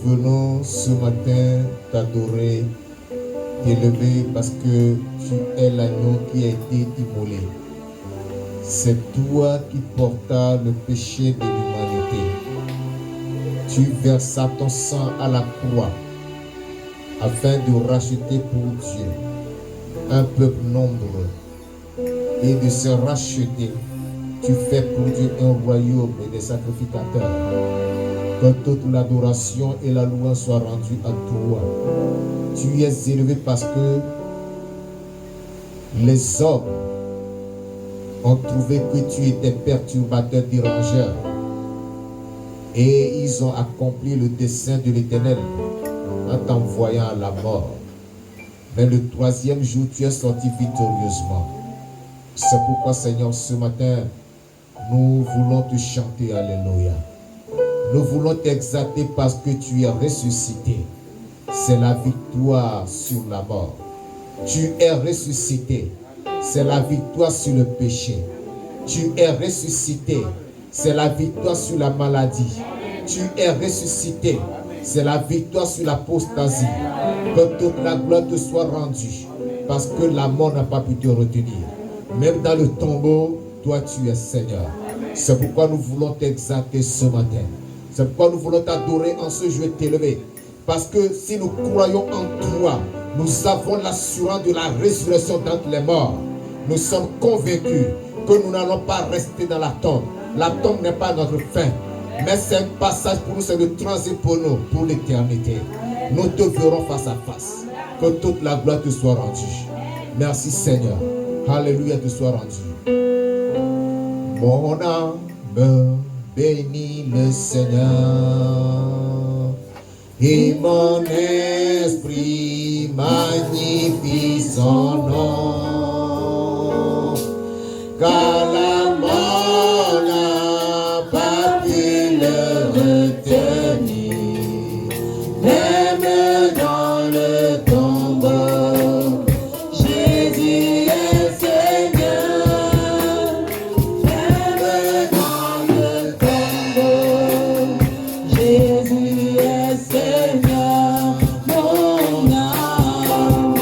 venons ce matin t'adorer, t'élever parce que tu es l'agneau qui a été immolé. C'est toi qui portas le péché de l'humanité. Tu versas ton sang à la croix afin de racheter pour Dieu un peuple nombreux et de se racheter. Tu fais pour Dieu un royaume et des sacrificateurs. Que toute l'adoration et la louange soient rendues à toi. Tu es élevé parce que les hommes ont trouvé que tu étais perturbateur, dérangeur. Et ils ont accompli le dessein de l'Éternel en t'envoyant à la mort. Mais le troisième jour, tu es sorti victorieusement. C'est pourquoi, Seigneur, ce matin, nous voulons te chanter Alléluia. Nous voulons t'exalter parce que tu es ressuscité. C'est la victoire sur la mort. Tu es ressuscité. C'est la victoire sur le péché. Tu es ressuscité. C'est la victoire sur la maladie. Tu es ressuscité. C'est la victoire sur l'apostasie. Que toute la gloire te soit rendue. Parce que la mort n'a pas pu te retenir. Même dans le tombeau, toi tu es Seigneur. C'est pourquoi nous voulons t'exalter ce matin. C'est pourquoi nous voulons t'adorer en ce jour et t'élever. Parce que si nous croyons en toi, nous avons l'assurance de la résurrection d'entre les morts. Nous sommes convaincus que nous n'allons pas rester dans la tombe. La tombe n'est pas notre fin. Mais c'est un passage pour nous, c'est le transit pour nous, pour l'éternité. Nous te verrons face à face. Que toute la gloire te soit rendue. Merci Seigneur. Alléluia te soit rendu. Mon âme bénit le Seigneur et mon esprit magnifie son nom. Car la mort n'a pas pu le retenir, même dans le tombeau. Jésus est Seigneur, même dans le tombeau. Jésus est Seigneur, mon âme,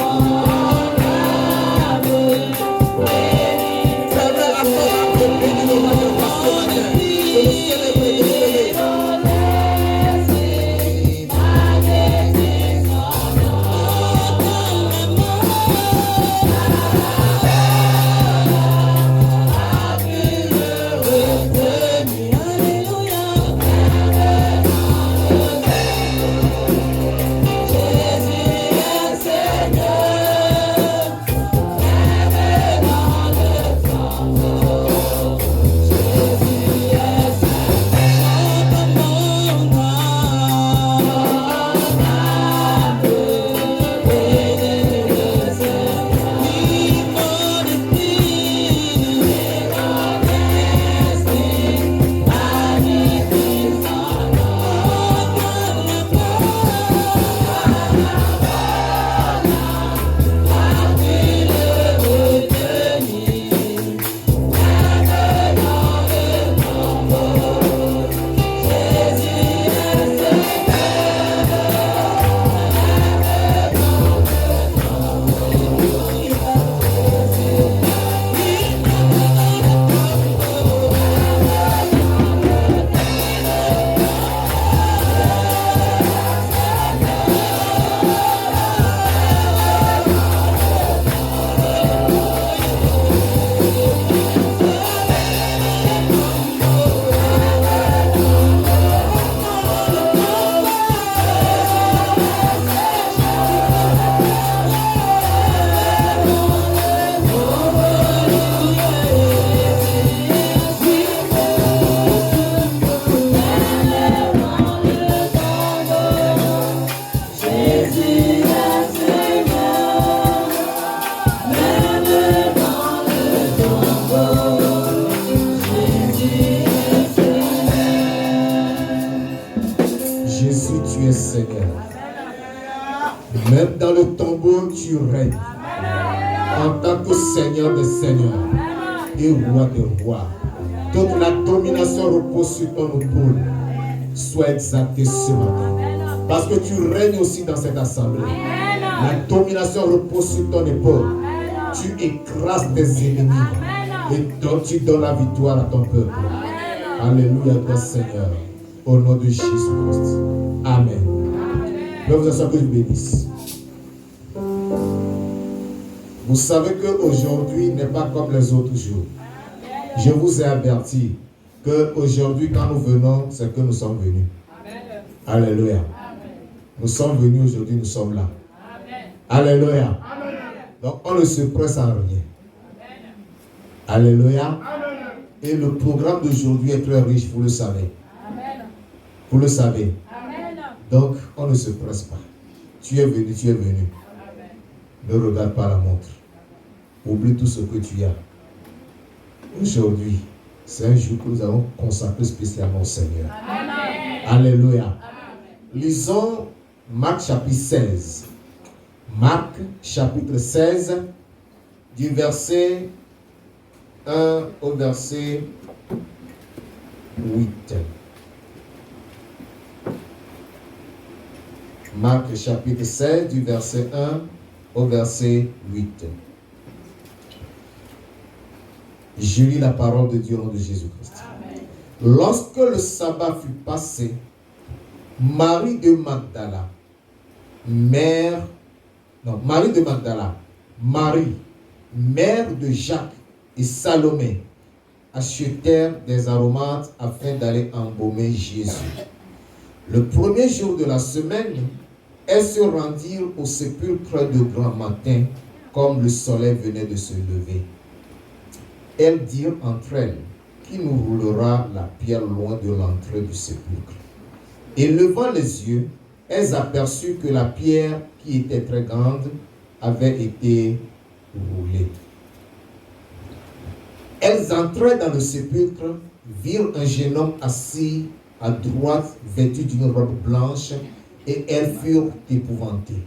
Même dans le tombeau, tu règnes en tant que Seigneur des Seigneurs et Roi des Rois. Toute la domination repose sur ton épaule. Sois exalté ce matin. Parce que tu règnes aussi dans cette assemblée. La domination repose sur ton épaule. Tu écrases tes ennemis. Et donc tu donnes la victoire à ton peuple. Alléluia, toi Seigneur. Au nom de Jésus-Christ. Amen. Je vous assure que je vous bénisse. Vous savez qu'aujourd'hui n'est pas comme les autres jours. Je vous ai averti qu'aujourd'hui, quand nous venons, c'est que nous sommes venus. Alléluia. Nous sommes venus aujourd'hui, nous sommes là. Alléluia. Donc on ne se presse en rien. Alléluia. Et le programme d'aujourd'hui est très riche, vous le savez. Vous le savez. Donc on ne se presse pas. Tu es venu, tu es venu. Ne regarde pas la montre. Oublie tout ce que tu as. Aujourd'hui, c'est un jour que nous allons consacrer spécialement au Seigneur. Alléluia. Lisons Marc chapitre 16. Marc chapitre 16, du verset 1 au verset 8. Marc chapitre 16, du verset 1 au verset 8. Je lis la parole de Dieu au nom de Jésus-Christ. Lorsque le sabbat fut passé, Marie de Magdala, Marie, mère de Jacques et Salomé, achetèrent des aromates afin d'aller embaumer Jésus. Le premier jour de la semaine, elles se rendirent au sépulcre de grand matin, comme le soleil venait de se lever. Elles dirent entre elles, qui nous roulera la pierre loin de l'entrée du sépulcre? Et levant les yeux, elles aperçurent que la pierre, qui était très grande, avait été roulée. Elles entrèrent dans le sépulcre, virent un jeune homme assis à droite, vêtu d'une robe blanche, et elles furent épouvantées.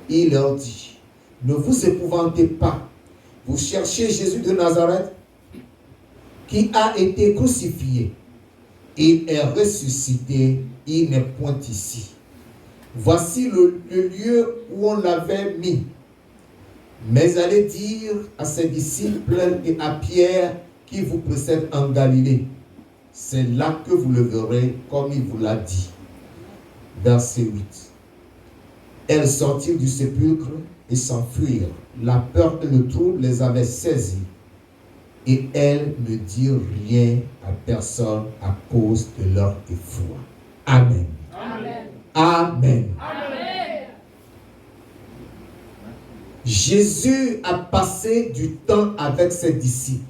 Il leur dit, ne vous épouvantez pas. Vous cherchez Jésus de Nazareth, qui a été crucifié. Il est ressuscité, il n'est point ici. Voici le lieu où on l'avait mis. Mais allez dire à ses disciples et à Pierre qui vous précède en Galilée. C'est là que vous le verrez comme il vous l'a dit. Verset 8. Elles sortirent du sépulcre et s'enfuirent. La peur et le trouble les avaient saisis. Et elles ne dirent rien à personne à cause de leur effroi. Amen. Amen. Amen. Amen. Jésus a passé du temps avec ses disciples.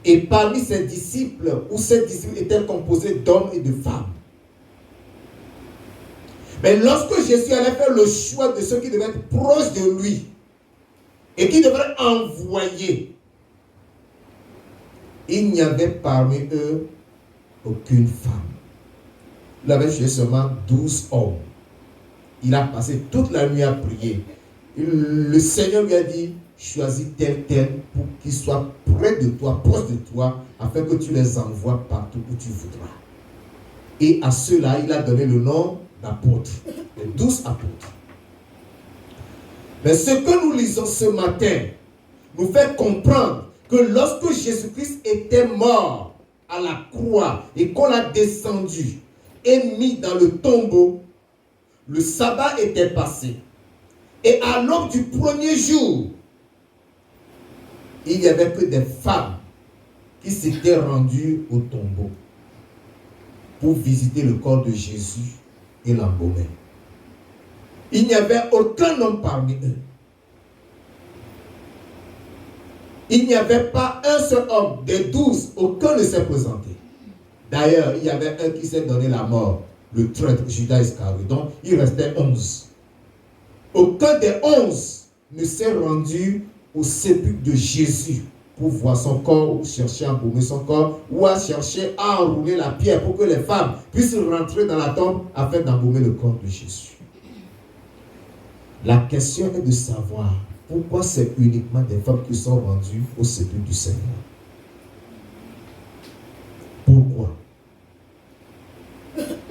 Et parmi ses disciples, où ses disciples étaient composés d'hommes et de femmes. Mais lorsque Jésus allait faire le choix de ceux qui devaient être proches de lui et qui devraient envoyer, il n'y avait parmi eux aucune femme. Il avait choisi seulement 12 hommes. Il a passé toute la nuit à prier. Le Seigneur lui a dit, choisis tel pour qu'ils soient près de toi, proches de toi, afin que tu les envoies partout où tu voudras. Et à ceux-là, il a donné le nom d'apôtres, les 12 apôtres. Mais ce que nous lisons ce matin nous fait comprendre que lorsque Jésus-Christ était mort à la croix et qu'on l'a descendu et mis dans le tombeau, le sabbat était passé. Et à l'aube du premier jour, il n'y avait que des femmes qui s'étaient rendues au tombeau pour visiter le corps de Jésus et l'embaumer. Il n'y avait aucun homme parmi eux. Il n'y avait pas un seul homme. Des 12, aucun ne s'est présenté. D'ailleurs, il y avait un qui s'est donné la mort, le traître Judas Iscariote. Donc, il restait 11. Aucun des 11 ne s'est rendu au sépulcre de Jésus pour voir son corps, ou chercher à embaumer son corps, ou à chercher à enrouler la pierre pour que les femmes puissent rentrer dans la tombe afin d'embaumer le corps de Jésus. La question est de savoir pourquoi c'est uniquement des femmes qui sont rendues au sépulcre du Seigneur. Pourquoi?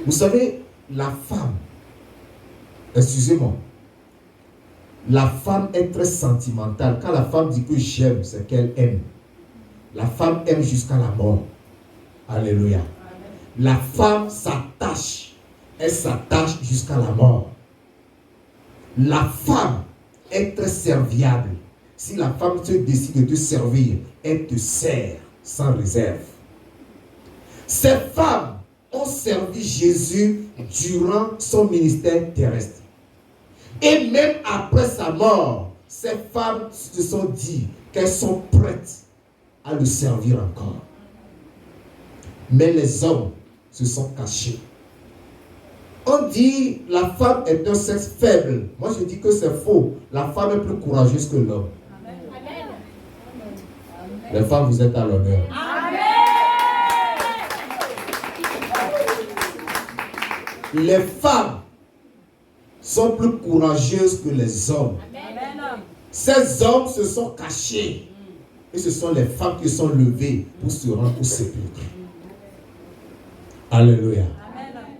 Vous savez, la femme Excusez-moi. La femme est très sentimentale. Quand la femme dit que j'aime, c'est qu'elle aime. La femme aime jusqu'à la mort. Alléluia. La femme s'attache. Elle s'attache jusqu'à la mort. La femme est très serviable. Si la femme se décide de te servir, elle te sert sans réserve. Ces femmes ont servi Jésus durant son ministère terrestre. Et même après sa mort, ces femmes se sont dit qu'elles sont prêtes à le servir encore. Mais les hommes se sont cachés. On dit la femme est un sexe faible. Moi je dis que c'est faux. La femme est plus courageuse que l'homme. Les femmes, vous êtes à l'honneur. Les femmes sont plus courageuses que les hommes. Ces hommes se sont cachés. Et ce sont les femmes qui sont levées pour se rendre au sépulcre. Alléluia.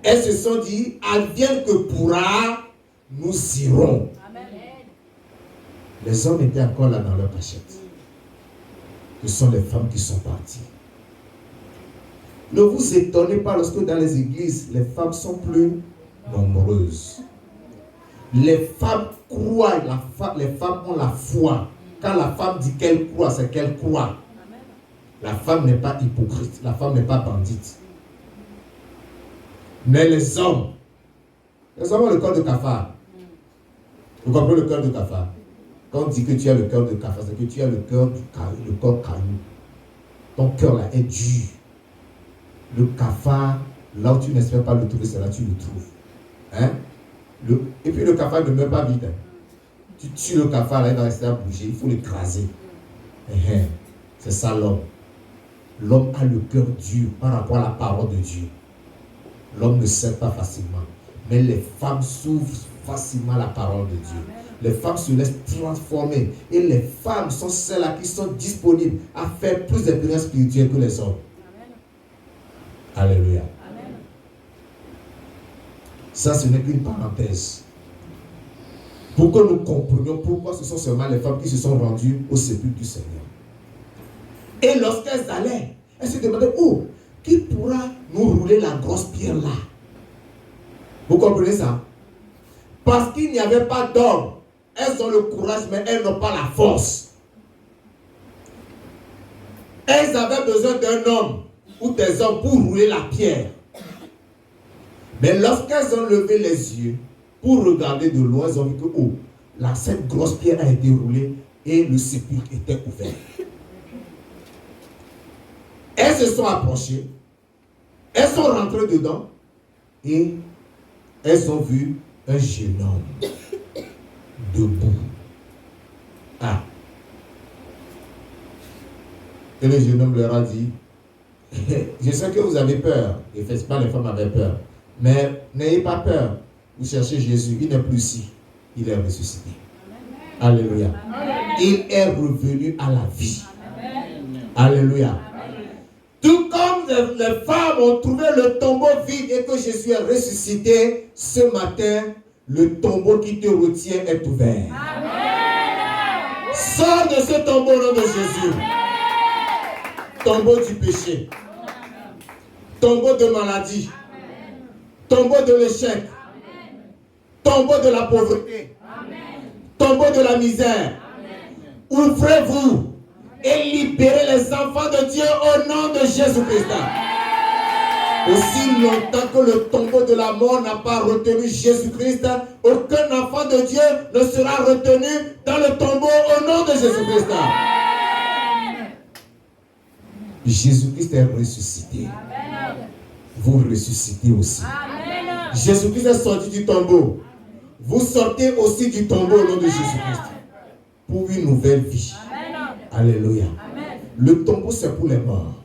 Elles se sont dit, advienne que pourra, nous irons. Les hommes étaient encore là dans leur cachette. Ce sont les femmes qui sont parties. Ne vous étonnez pas lorsque dans les églises, les femmes sont plus nombreuses. Les femmes croient, les femmes ont la foi. Quand la femme dit qu'elle croit, c'est qu'elle croit. La femme n'est pas hypocrite, la femme n'est pas bandite. Mais les hommes ont le cœur de cafard. Vous comprenez le cœur de cafard? Quand on dit que tu as le cœur de cafard, c'est que tu as le cœur caillou. Ton cœur là est dur. Le cafard, là où tu n'espères pas le trouver, c'est là que tu le trouves. Hein? Et puis le cafard ne meurt pas vite. Hein? Tu tues le cafard, là, il va rester à bouger, il faut l'écraser. C'est ça l'homme. L'homme a le cœur dur par rapport à la parole de Dieu. L'homme ne sait pas facilement. Mais les femmes s'ouvrent facilement à la parole de Dieu. Les femmes se laissent transformer. Et les femmes sont celles-là qui sont disponibles à faire plus d'expériences spirituelles que les hommes. Alléluia. Amen. Ça, ce n'est qu'une parenthèse. Pour que nous comprenions pourquoi ce sont seulement les femmes qui se sont rendues au sépulcre du Seigneur. Et lorsqu'elles allaient, elles se demandaient, oh, qui pourra nous rouler la grosse pierre là? Vous comprenez ça? Parce qu'il n'y avait pas d'hommes. Elles ont le courage, mais elles n'ont pas la force. Elles avaient besoin d'un homme ou des hommes pour rouler la pierre. Mais lorsqu'elles ont levé les yeux pour regarder de loin, elles ont vu que cette grosse pierre a été roulée et le sépulcre était ouvert. Elles se sont approchées, elles sont rentrées dedans et elles ont vu un jeune homme debout. Et le jeune homme leur a dit, je sais que vous avez peur. Effectivement, les femmes avaient peur. Mais n'ayez pas peur. Vous cherchez Jésus. Il n'est plus ici. Il est ressuscité. Amen. Alléluia. Amen. Il est revenu à la vie. Amen. Alléluia. Amen. Tout comme les femmes ont trouvé le tombeau vide et que Jésus est ressuscité, ce matin, le tombeau qui te retient est ouvert. Amen. Sors de ce tombeau au nom de Jésus. Amen. Tombeau du péché. Tombeau de maladie. Amen. Tombeau de l'échec. Amen. Tombeau de la pauvreté. Amen. Tombeau de la misère. Amen. Ouvrez-vous et libérez les enfants de Dieu au nom de Jésus-Christ. Aussi longtemps que le tombeau de la mort n'a pas retenu Jésus-Christ, aucun enfant de Dieu ne sera retenu dans le tombeau au nom de Jésus-Christ. Jésus-Christ est ressuscité. Amen. Vous ressuscitez aussi. Jésus-Christ est sorti du tombeau. Vous sortez aussi du tombeau au nom de Jésus-Christ. Pour une nouvelle vie. Amen. Alléluia. Amen. Le tombeau, c'est pour les morts.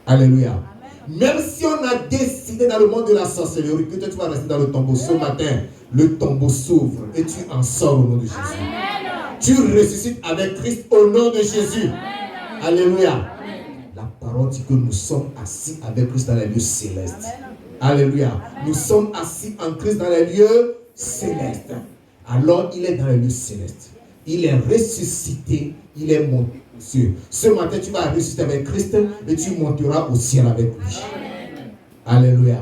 Alléluia. Amen. Même si on a décidé dans le monde de la sorcellerie que tu vas rester dans le tombeau ce matin, le tombeau s'ouvre et tu en sors au nom de Jésus. Amen. Tu ressuscites avec Christ au nom de Jésus. Amen. Alléluia. Amen. La parole dit que nous sommes assis avec Christ dans les lieux célestes. Amen. Alléluia. Amen. Nous sommes assis en Christ dans les lieux célestes. Alors il est dans les lieux célestes. Il est ressuscité, il est monté aux cieux. Ce matin, tu vas ressusciter avec Christ et tu monteras au ciel avec lui. Alléluia.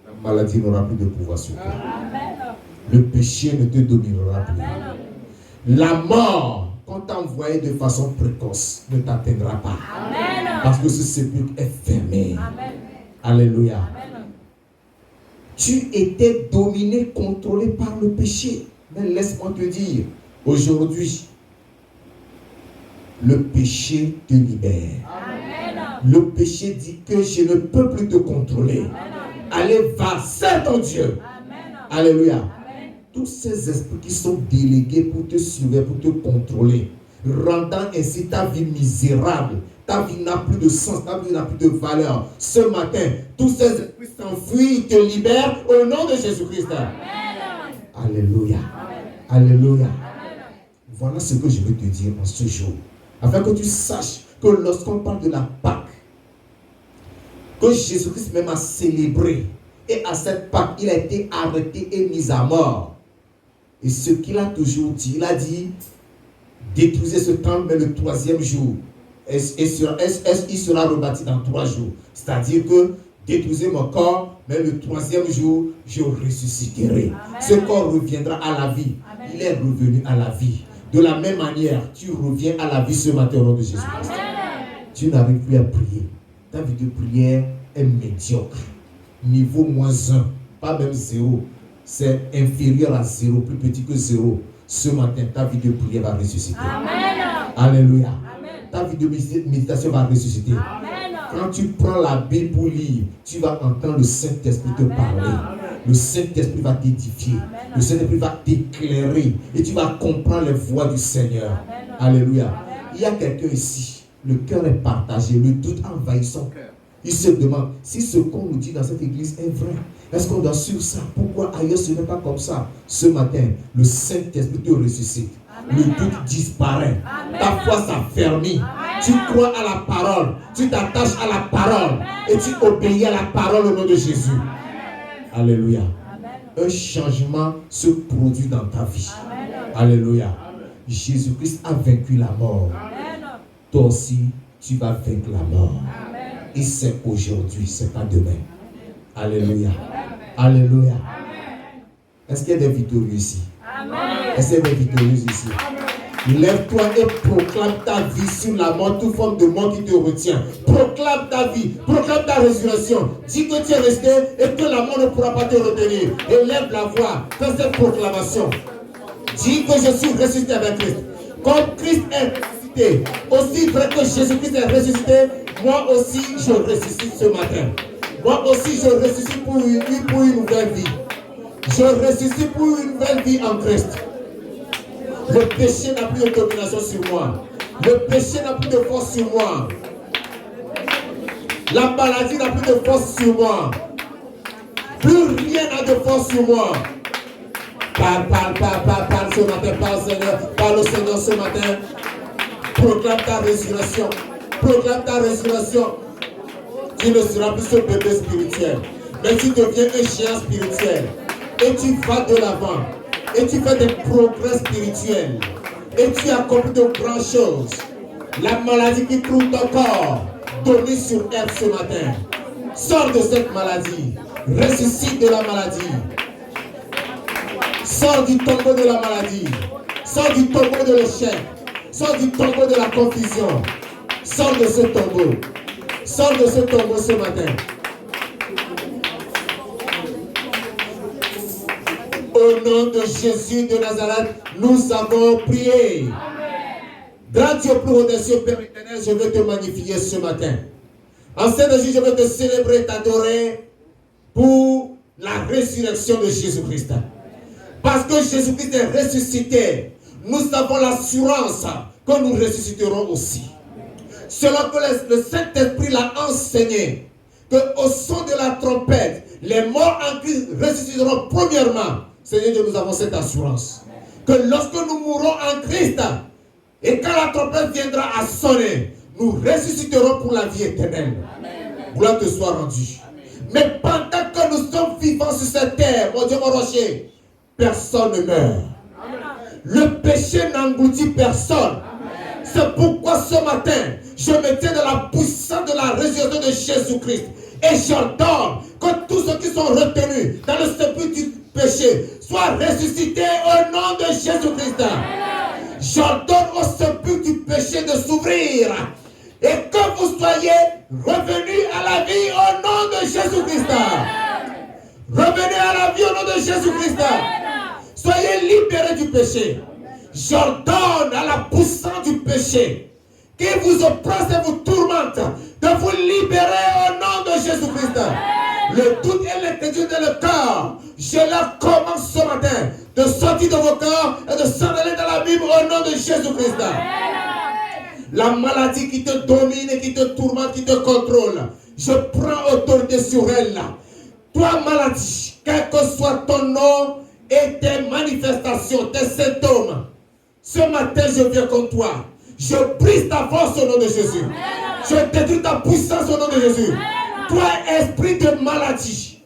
La maladie n'aura plus de pouvoir sur toi. Le péché ne te dominera plus. La mort, quand t'a envoyé de façon précoce, ne t'atteindra pas. Parce que ce sépulcre est fermé. Alléluia. Amen. Tu étais dominé, contrôlé par le péché. Mais laisse-moi te dire, aujourd'hui, le péché te libère. Amen. Le péché dit que je ne peux plus te contrôler. Amen. Allez, va, c'est ton Dieu. Amen. Alléluia. Amen. Tous ces esprits qui sont délégués pour te surveiller, pour te contrôler, rendant ainsi ta vie misérable. Ta vie n'a plus de sens, ta vie n'a plus de valeur. Ce matin, tous ces esprits s'enfuient, te libèrent au nom de Jésus-Christ. Alléluia. Amen. Alléluia. Amen. Voilà ce que je veux te dire en ce jour. Afin que tu saches que lorsqu'on parle de la Pâque, que Jésus-Christ même a célébré, et à cette Pâque, il a été arrêté et mis à mort. Et ce qu'il a toujours dit, il a dit, détruisez ce temple, mais le troisième jour, il sera rebâti dans 3 jours. C'est-à-dire que détruisez mon corps, mais le troisième jour, je ressusciterai. Amen. Ce corps reviendra à la vie. Amen. Il est revenu à la vie. De la même manière, tu reviens à la vie ce matin au nom de Jésus-Christ. Tu n'arrives plus à prier. Ta vie de prière est médiocre. Niveau -1, pas même 0. C'est inférieur à 0, plus petit que 0. Ce matin, ta vie de prière va ressusciter. Amen. Alléluia. Ta vie de méditation va ressusciter. Amen. Quand tu prends la Bible pour lire, tu vas entendre le Saint-Esprit te parler. Le Saint-Esprit va t'édifier. Le Saint-Esprit va t'éclairer. Et tu vas comprendre les voies du Seigneur. Amen. Alléluia. Amen. Il y a quelqu'un ici, le cœur est partagé, le doute envahit son cœur. Il se demande si ce qu'on nous dit dans cette église est vrai. Est-ce qu'on doit suivre ça? Pourquoi ailleurs ce n'est pas comme ça? Ce matin, le Saint-Esprit te ressuscite. Amen. Le doute disparaît. Amen. Ta foi s'affermit. Tu crois à la parole. Tu t'attaches à la parole. Et tu obéis à la parole au nom de Jésus. Amen. Alléluia. Amen. Un changement se produit dans ta vie. Amen. Alléluia. Jésus-Christ a vaincu la mort. Amen. Toi aussi, tu vas vaincre la mort. Amen. Et c'est aujourd'hui, c'est pas demain. Amen. Alléluia. Amen. Alléluia. Amen. Est-ce qu'il y a des victorieux ici? Amen. Est-ce qu'il y a des victorieux ici? Amen. Lève-toi et proclame ta vie sur la mort, toute forme de mort qui te retient. Proclame ta vie, proclame ta résurrection. Dis que tu es resté et que la mort ne pourra pas te retenir. Et lève la voix, fais cette proclamation. Dis que je suis ressuscité avec Christ. Comme Christ est ressuscité, aussi vrai que Jésus-Christ est ressuscité, moi aussi je ressuscite ce matin. Moi aussi je ressuscite pour une nouvelle vie. Je ressuscite pour une nouvelle vie en Christ. Le péché n'a plus de domination sur moi. Le péché n'a plus de force sur moi. La maladie n'a plus de force sur moi. Plus rien n'a de force sur moi. Parle ce matin, parle Seigneur, parle au Seigneur ce matin. Proclame ta résurrection. Proclame ta résurrection. Tu ne seras plus ce bébé spirituel, mais tu deviens un géant spirituel. Et tu vas de l'avant. Et tu fais des progrès spirituels. Et tu accomplis de grandes choses. La maladie qui trouve ton corps, domine sur elle ce matin. Sors de cette maladie. Ressuscite de la maladie. Sors du tombeau de la maladie. Sors du tombeau de l'échec. Sors du tombeau de la confusion. Sors de ce tombeau. Sors de ce tombeau ce matin. Au nom de Jésus de Nazareth, nous avons prié. Grand Dieu plus haut des cieux, Père éternel, je veux te magnifier ce matin. En cette jour, je veux te célébrer, t'adorer pour la résurrection de Jésus-Christ. Parce que Jésus-Christ est ressuscité, nous avons l'assurance que nous ressusciterons aussi. Selon que le Saint-Esprit l'a enseigné, qu'au son de la trompette, les morts en Christ ressusciteront premièrement. Seigneur Dieu, nous avons cette assurance. Que lorsque nous mourrons en Christ, et quand la trompette viendra à sonner, nous ressusciterons pour la vie éternelle. Gloire te soit rendue. Mais pendant que nous sommes vivants sur cette terre, mon Dieu, mon rocher, personne ne meurt. Le péché n'engloutit personne. C'est pourquoi ce matin, je me tiens dans la puissance de la résurrection de Jésus-Christ. Et j'ordonne que tous ceux qui sont retenus dans le sépulcre du péché soient ressuscités au nom de Jésus-Christ. J'ordonne au sépulcre du péché de s'ouvrir. Et que vous soyez revenus à la vie au nom de Jésus-Christ. Revenez à la vie au nom de Jésus-Christ. Soyez libérés du péché. J'ordonne à la puissance du péché qui vous oppresse et vous tourmente de vous libérer au nom de Jésus-Christ. Le doute et l'inquiétude dans le cœur, je leur commence ce matin de sortir de vos corps et de s'en aller dans la Bible au nom de Jésus-Christ. La maladie qui te domine et qui te tourmente, qui te contrôle, je prends autorité sur elle. Toi, maladie, quel que soit ton nom et tes manifestations, tes symptômes, ce matin je viens contre toi. Je brise ta force au nom de Jésus. Je détruis ta puissance au nom de Jésus. Toi, esprit de maladie,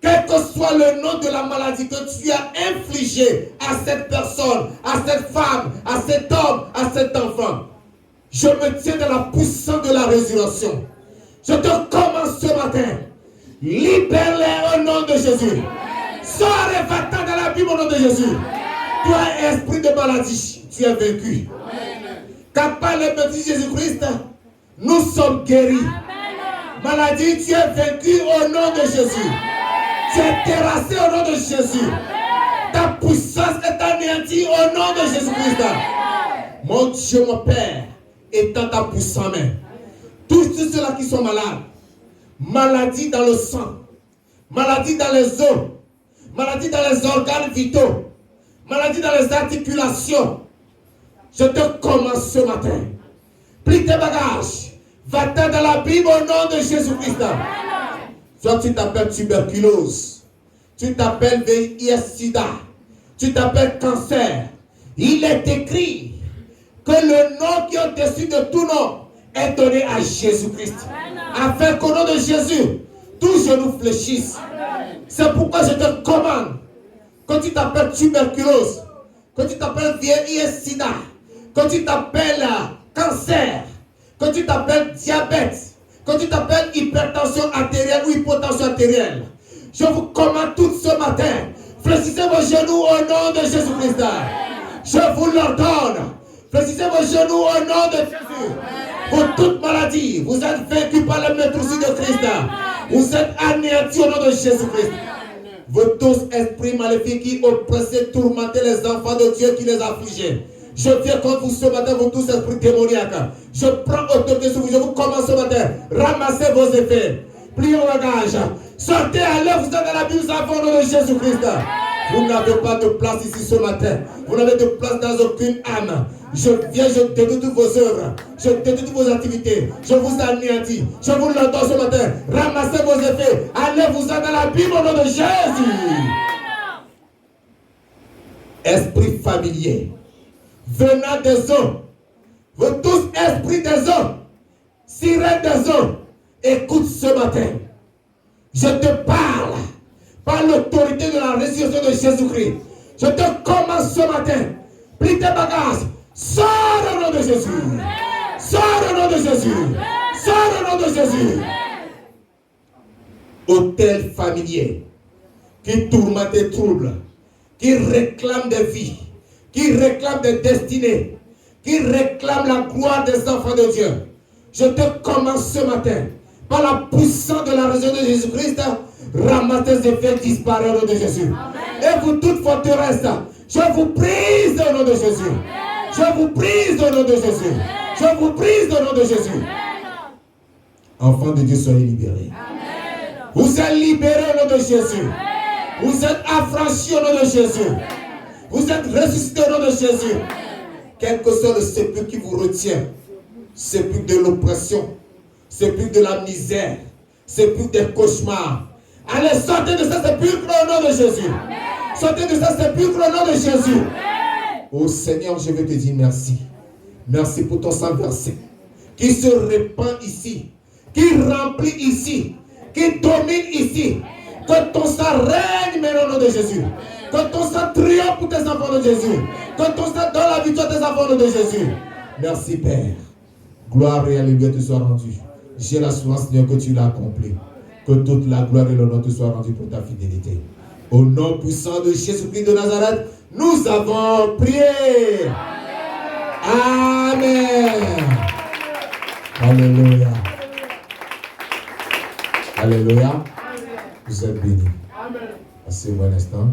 quel que soit le nom de la maladie que tu as infligé à cette personne, à cette femme, à cet homme, à cet enfant, je me tiens dans la puissance de la résurrection. Je te commande ce matin. Libère-les au nom de Jésus. Sors et va-t'en dans la Bible au nom de Jésus. Toi, esprit de maladie, tu es vaincu. Car par le petit Jésus-Christ, nous sommes guéris. Maladie, tu es vaincu au nom de Jésus. Tu es terrassé au nom de Jésus. Ta puissance est anéantie au nom de Jésus-Christ. Mon Dieu, mon Père, étends ta puissance main. Tous ceux-là qui sont malades, maladie dans le sang, maladie dans les os, maladie dans les organes vitaux, maladie dans les articulations, je te commande ce matin. Plie tes bagages, va-t'en dans la Bible au nom de Jésus-Christ. Soit tu t'appelles tuberculose, tu t'appelles VIH-Sida, tu t'appelles cancer. Il est écrit que le nom qui est au-dessus de tout nom est donné à Jésus-Christ. Afin qu'au nom de Jésus, tous genoux fléchissent. C'est pourquoi je te commande, quand tu t'appelles tuberculose, quand tu t'appelles VIH-Sida, quand tu t'appelles cancer, quand tu t'appelles diabète, quand tu t'appelles hypertension artérielle ou hypotension artérielle, je vous commande tout ce matin, fléchissez vos genoux au nom de Jésus-Christ. Je vous l'ordonne. Fléchissez vos genoux au nom de Jésus. Pour toute maladie, vous êtes vaincus par le maîtrise de Christ. Vous êtes anéantis au nom de Jésus-Christ. Vous tous esprits maléfiques qui oppressaient, tourmentaient les enfants de Dieu qui les affligeaient. Je viens contre vous ce matin, vous tous esprits démoniaques. Je prends autorité sur vous, je vous commence ce matin. Ramassez vos effets. Pliez au bagage. Sortez à l'heure, vous êtes dans la Bible, vous avez au nom de Jésus-Christ. Vous n'avez pas de place ici ce matin. Vous n'avez de place dans aucune âme. Je viens, je détruis toutes vos œuvres. Je détruis toutes vos activités. Je vous anéantis. Je vous l'entends ce matin. Ramassez vos effets. Allez, vous êtes dans la Bible au nom de Jésus. Esprit familier, venant des eaux, vous tous esprits des eaux, sirènes des eaux, écoute ce matin. Je te parle par l'autorité de la résurrection de Jésus-Christ. Je te commande ce matin. Plie tes bagages. Sors au nom de Jésus. Sors au nom de Jésus. Sors au nom de Jésus. Hôtel familier qui tourmente et trouble, qui réclame des vies, qui réclame des destinées, qui réclame la gloire des enfants de Dieu. Je te commande ce matin, par la puissance de la résurrection de Jésus-Christ, ramasse tes effets, disparaît au nom de Jésus. Amen. Et vous toutes forteresses, je vous prise au nom de Jésus. Amen. Je vous prise au nom de Jésus. Amen. Je vous prise au nom de Jésus. Amen. Enfants de Dieu, soyez libérés. Amen. Vous êtes libérés au nom de Jésus. Amen. Vous êtes affranchis au nom de Jésus. Amen. Vous êtes ressuscités au nom de Jésus. Amen. Quel que soit le sépulcre qui vous retient, sépulcre de l'oppression, sépulcre de la misère, sépulcre des cauchemars, allez, sortez de ce sépulcre au nom de Jésus. Amen. Sortez de ce sépulcre au nom de Jésus. Amen. Oh Seigneur, je veux te dire merci. Merci pour ton sang versé qui se répand ici, qui remplit ici, qui domine ici. Que ton sang règne maintenant au nom de Jésus. Que ton sang triomphe pour tes enfants au nom de Jésus. Que ton sang donne la victoire à tes enfants au nom de Jésus. Merci Père. Gloire et alléluia te soient rendues. J'ai l'assurance, Seigneur, que tu l'as accompli. Que toute la gloire et l'honneur te soient rendus pour ta fidélité. Au nom puissant de Jésus-Christ de Nazareth, nous avons prié. Amen. Alléluia. Alléluia. Vous êtes bénis. Passez un bon instant.